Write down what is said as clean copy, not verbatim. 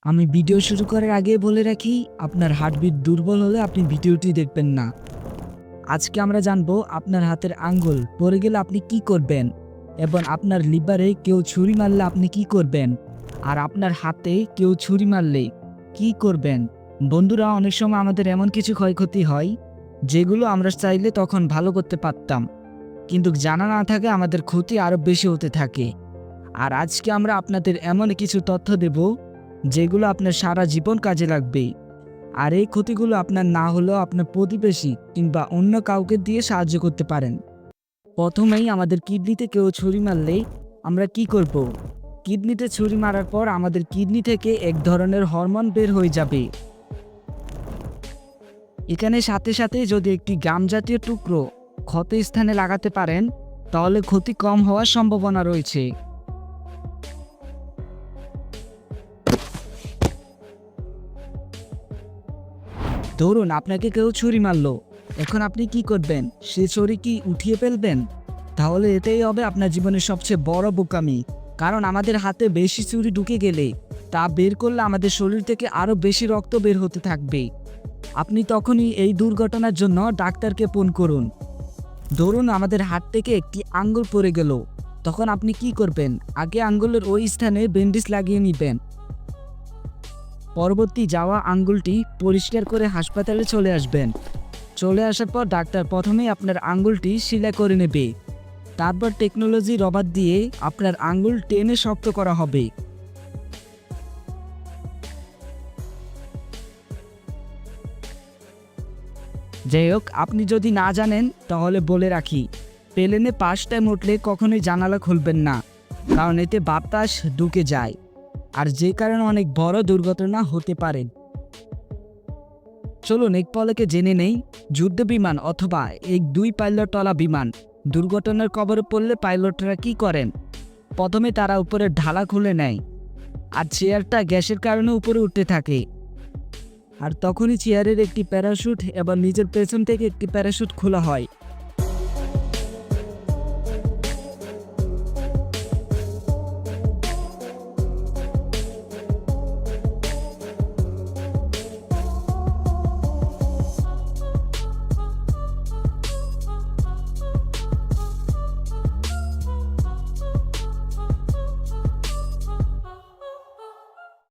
আমি ভিডিও শুরু করার আগে বলে রাখি, আপনার হার্টবিট দুর্বল হলে আপনি ভিডিওটি দেখবেন না। আজকে আমরা জানবো আপনার হাতের আঙ্গুল পড়ে গেলে আপনি কি করবেন, এবং আপনার লিভারে কেউ ছুরি মারলে আপনি কি করবেন, আর আপনার হাতে কেউ ছুরি মারলে কি করবেন। বন্ধুরা, অনেক সময় আমাদের এমন কিছু ক্ষয়ক্ষতি হয় যেগুলো আমরা চাইলে তখন ভালো করতে পারতাম, কিন্তু জানা না থাকে আমাদের ক্ষতি আরও বেশি হতে থাকে। আর আজকে আমরা আপনাদের এমন কিছু তথ্য দেব যেগুলো আপনার সারা জীবন কাজে লাগবে। আর এই ক্ষতিগুলো আপনার না হলেও আপনার প্রতিবেশী কিংবা অন্য কাউকে দিয়ে সাহায্য করতে পারেন। প্রথমেই আমাদের কিডনিতে কেউ ছুরি মারলে আমরা কি করব? কিডনিতে ছুরি মারার পর আমাদের কিডনি থেকে এক ধরনের হরমোন বের হয়ে যাবে। এখানে সাথে সাথে যদি একটি গাম জাতীয় টুকরো ক্ষত স্থানে লাগাতে পারেন তাহলে ক্ষতি কম হওয়ার সম্ভাবনা রয়েছে। ধরুন আপনাকে কেউ ছুরি মারলো, এখন আপনি কি করবেন? সে ছুরি কি উঠিয়ে ফেলবেন? তাহলে এটাই হবে আপনার জীবনের সবচেয়ে বড় বোকামি। কারণ আমাদের হাতে বেশি ছুরি ঢুকে গেলে তা বের করলে আমাদের শরীর থেকে আরও বেশি রক্ত বের হতে থাকবে। আপনি তখনই এই দুর্ঘটনার জন্য ডাক্তারকে ফোন করুন। ধরুন আমাদের হাত থেকে একটি আঙ্গুল পড়ে গেল, তখন আপনি কি করবেন? আগে আঙ্গুলের ওই স্থানে ব্যান্ডেজ লাগিয়ে নেবেন। পরবর্তী যাওয়া আঙ্গুলটি পরিষ্কার করে হাসপাতালে চলে আসবেন। চলে আসার পর ডাক্তার প্রথমেই আপনার আঙ্গুলটি সেলাই করে নেবে। তারপর টেকনোলজি রবার দিয়ে আপনার আঙ্গুল টেনে শক্ত করা হবে। যাই হোক, আপনি যদি না জানেন তাহলে বলে রাখি, প্লেনে 5 টাইম উঠলে কখনোই জানালা খুলবেন না, কারণ এতে বাতাস ঢুকে যায় আর যে কারণে অনেক বড় দুর্ঘটনা হতে পারে। চলুন এক পলকে জেনে নেই, যুদ্ধ বিমান অথবা এক 2 পাইলটওয়ালা বিমান দুর্ঘটনার কবলে পড়লে পাইলটরা কি করেন। প্রথমে তারা উপরের ঢালা খুলে নেয়, আর চেয়ারটা গ্যাসের কারণে উপরে উঠতে থাকে। আর তখনই চেয়ারের একটি প্যারাশুট এবং নিজের পেছন থেকে একটি প্যারাশুট খোলা হয়।